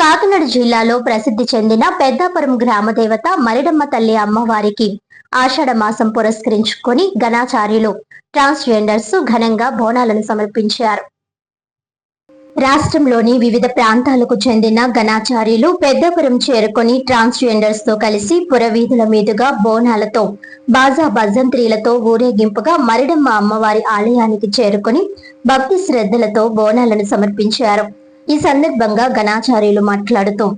కాకినాడ జిల్లాలో ప్రసిద్ధి చెందిన పెద్దాపురం గ్రామ దేవత మరిడమ్మ తల్లి అమ్మవారికి ఆషాఢ మాసం పురస్కరించుకొని ఘనాచార్యులు ట్రాన్స్జెండర్స్ ఘనంగా బోనాలను సమర్పించారు. రాష్ట్రంలోని వివిధ ప్రాంతాలకు చెందిన ఘనాచార్యులు పెద్దాపురం చేరుకొని ట్రాన్స్జెండర్స్ తో కలిసి పురవీధుల మీదుగా బోనాలతో బాజా భజంత్రీలతో ఊరేగింపుగా మరిడమ్మ అమ్మవారి ఆలయానికి చేరుకొని భక్తి శ్రద్ధలతో బోనాలను సమర్పించారు. ఈ సందర్భంగా ఘనాచార్యులు మాట్లాడుతూ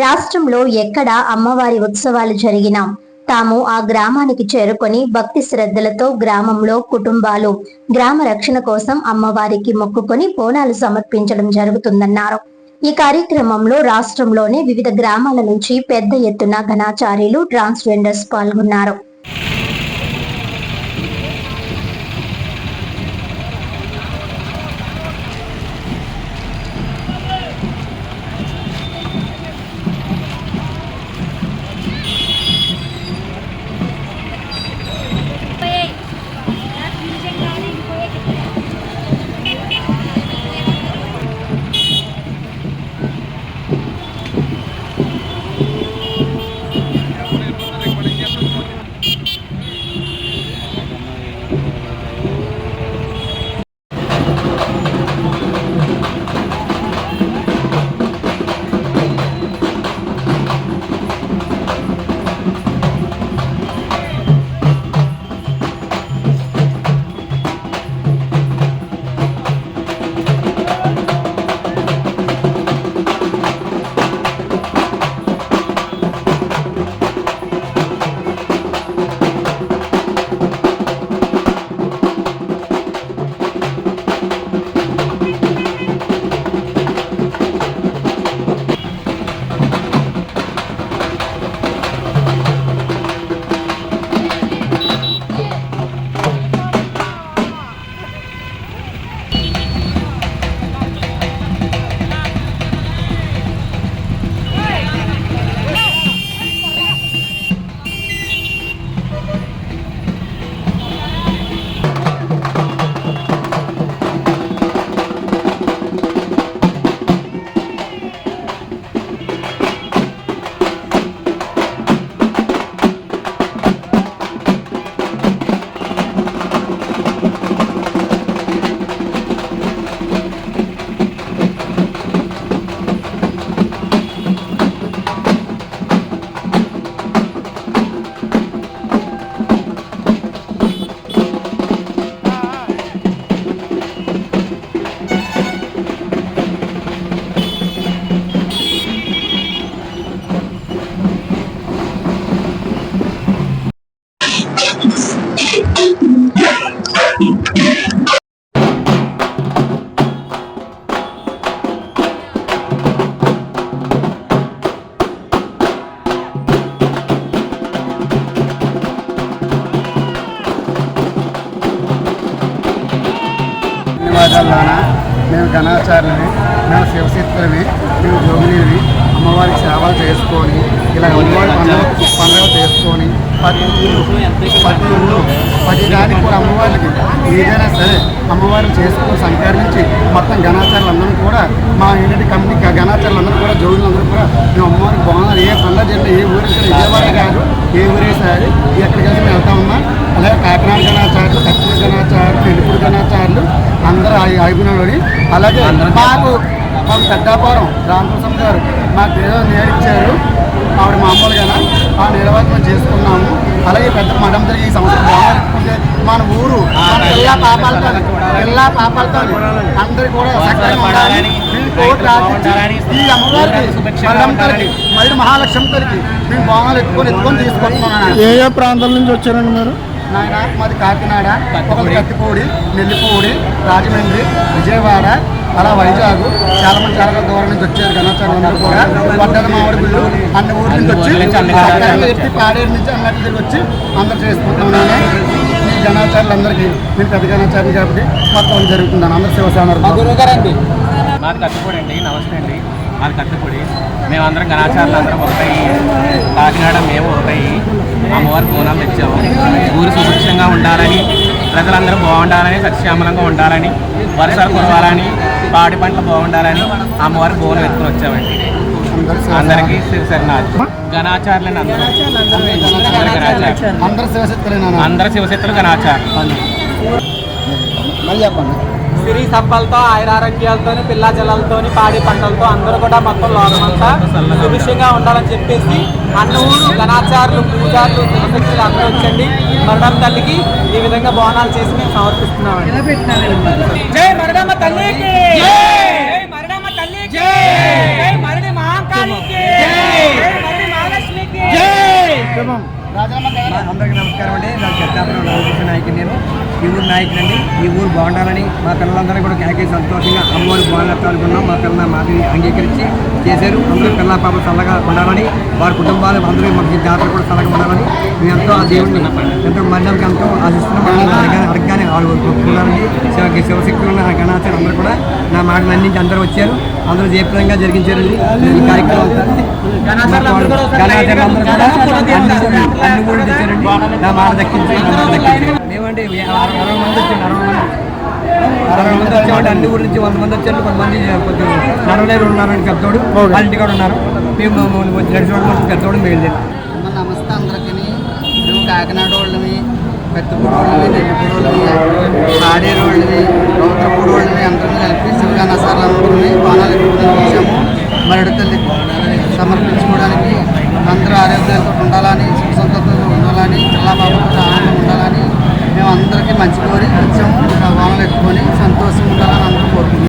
రాష్ట్రంలో ఎక్కడ అమ్మవారి ఉత్సవాలు జరిగినా తాము ఆ గ్రామానికి చేరుకొని భక్తి శ్రద్ధలతో గ్రామంలో కుటుంబాలు గ్రామ రక్షణ కోసం అమ్మవారికి మొక్కుకొని బోనాలు సమర్పించడం జరుగుతుందన్నారు. ఈ కార్యక్రమంలో రాష్ట్రంలోని వివిధ గ్రామాల నుంచి పెద్ద ఎత్తున ఘనాచార్యులు ట్రాన్స్జెండర్స్ పాల్గొన్నారు. మేము ఘనాచార్యులని, మేము శివశక్తులని, మేము జోగిని అమ్మవారికి సేవలు చేసుకొని ఇలా అమ్మవారి పండుగ చేసుకొని ప్రతి దానికి కూడా అమ్మవారికి ఏదైనా సరే అమ్మవారిని చేసుకుని సంకరించి మొత్తం ఘనాచారులందరూ కూడా మా యూనిటీ కమిటీ ఘనాచారులందరూ కూడా జోగులందరూ కూడా మేము అమ్మవారికి బాగున్నారు. ఏ పండుగ జరిగిన ఏ ఊరి విజయవాడ కాదు, ఏ ఊరేసారి ఎక్కడికైతే మేము వెళ్తా ఉన్నాం. అలాగే కాకినాడ ఘనాచారులు, కత్తిపూడి ఘనాచారులు, పెళ్లిపూడి ఘనాచారులు అందరూ అభినంలోని. అలాగే మాకు పెద్దాపురం రామకృష్ణ గారు మాకు ఏదో నేర్పించారు. ఆవిడ మామూలుగా ఆ నిర్వాహకం చేసుకున్నాము. అలాగే పెద్ద మఠం జరిగి ఈ సంవత్సరం మన ఊరు పిల్ల పాపాలతో అందరు కూడా సక్రమంగా ఉండాలని ఈ అమ్మవారికి మళ్ళీ మహాలక్ష్మి తల్లికి మేము బోనాలు ఎత్తుకొని తీసుకుంటున్నాను. ఏ ఏ ప్రాంతాల నుంచి వచ్చారండి మీరు? నాయన మాది కాకినాడ, ఒకరు కత్తిపూడి, నెల్లిపూడి, రాజమండ్రి, విజయవాడ, అలా వైజాగ్ చాలా దూరం నుంచి వచ్చారు ఘనాచారులు అందరూ కూడా. వడ్డల మామిడి గుళ్ళు అన్ని ఊరి నుంచి వచ్చి పాడేరు నుంచి అన్నట్టు తిరిగి వచ్చి అందరూ చేసుకుంటున్నాను. ఈ ఘనాచారులందరికీ నేను పెద్ద ఘనాచారులు కాబట్టి మొత్తం జరుగుతుందని అందరూ శివసేన మాది కత్తిపూడి అండి. నమస్తే అండి, మాది కత్తిపూడి. మేమందరం ఘనాచారులు అందరం ఒకటై కాకినాడ మేము ఒకటై అమ్మవారి బోనాలు తెచ్చాము. ఊరు సుభిక్షంగా ఉండాలని, ప్రజలందరూ బాగుండాలని, సత్యశ్యామలంగా ఉండాలని, వర్షాలు కురవాలని, పాడి పంటలు బాగుండాలని అమ్మవారి బోనం ఎత్తుకొని వచ్చామండి. అందరికీ శివశరణాలు. గణాచారులని అందరు శివశక్తులేనా? అందరు శివశక్తులు గణాచారులు. మళ్ళీ చెప్పండి. సిరి సంపలతో ఆయురారోగ్యాలతో పిల్లా జలాలతో పాడి పంటలతో అందరూ కూడా మొత్తం లోకమంతా సుభిక్షంగా ఉండాలని చెప్పేసి అన్నూరు గణాచారులు పూజారులు శివశక్తులు అందరూ వచ్చండి మరణం తల్లికి ఈ విధంగా బోనాలు చేసి మేము సమర్పిస్తున్నామండి. జై మరణమ్మ తల్లికి, జై మరణమ్మ తల్లికి, జై మరణి మహాకాళికి, జై మరణి మహాలక్ష్మికి, జై. అందరికీ నమస్కారం అండి. నా చెత్తాపురం రామకృష్ణ నాయకుని, నేను ఈ ఊరు నాయకునండి. ఈ ఊరు బాగుండాలని మా పిల్లలందరూ కూడా కేకే సంతోషంగా అమ్మవారు బాగున్నాం. మా పిల్లల మాటని అంగీకరించి చేశారు. అందరూ పిల్ల పాప చల్లగా ఉండాలని, వారి కుటుంబాలు అందరూ మాకు జాతర కూడా చల్లగా ఉండాలని మేము ఎంతో ఆ దేవుడిని ఎంతో మరణంకి ఎంతో ఆశిస్తున్నాం. అడగగానే వాళ్ళు ఒప్పుకున్నారండి. శివశక్తులు ఉన్న గణాచారం అందరూ కూడా నా మాటలు అందించి అందరూ వచ్చారు. అందరూ జయప్రదంగా జరిగించారండి ఈ కార్యక్రమం. గణాచారం అందరూ కూడా అన్ని ఊళ్ళు తెచ్చారండి. నా మాట దక్కించి మేమండి 60 మంది వచ్చాండి. 60 మంది వచ్చామంటే అన్ని ఊరి నుంచి 100 మంది వచ్చారు. కొంతమంది నడవలేరు ఉన్నారండి, పెద్దోడు వాళ్ళ ఇంటికాడ ఉన్నారు. మేము నడిచోడు పెద్దోడు మేము. నమస్తే అందరికీ. మేము కాకినాడ వాళ్ళని, పెద్దపూడి వాళ్ళని, నెల్లిపూడి వాళ్ళని, పాడేరు వాళ్ళని, రౌద్రపూడి వాళ్ళని అందరినీ కలిపి శివగణాచారులందరినీ బోనాలు ఎక్కువ వచ్చాము. మరడి తల్లికి సమర్పించుకోవడానికి అందరూ ఆరోగ్యాలతో ఉండాలని, సుఖ సంతోషంతో ఉండాలని, పిల్ల బాబుతో ఆనందం ఉండాలని మేము అందరికీ మంచి కోరి వచ్చాము. బోనాలు ఎక్కుకొని సంతోషంగా ఉండాలని అందరూ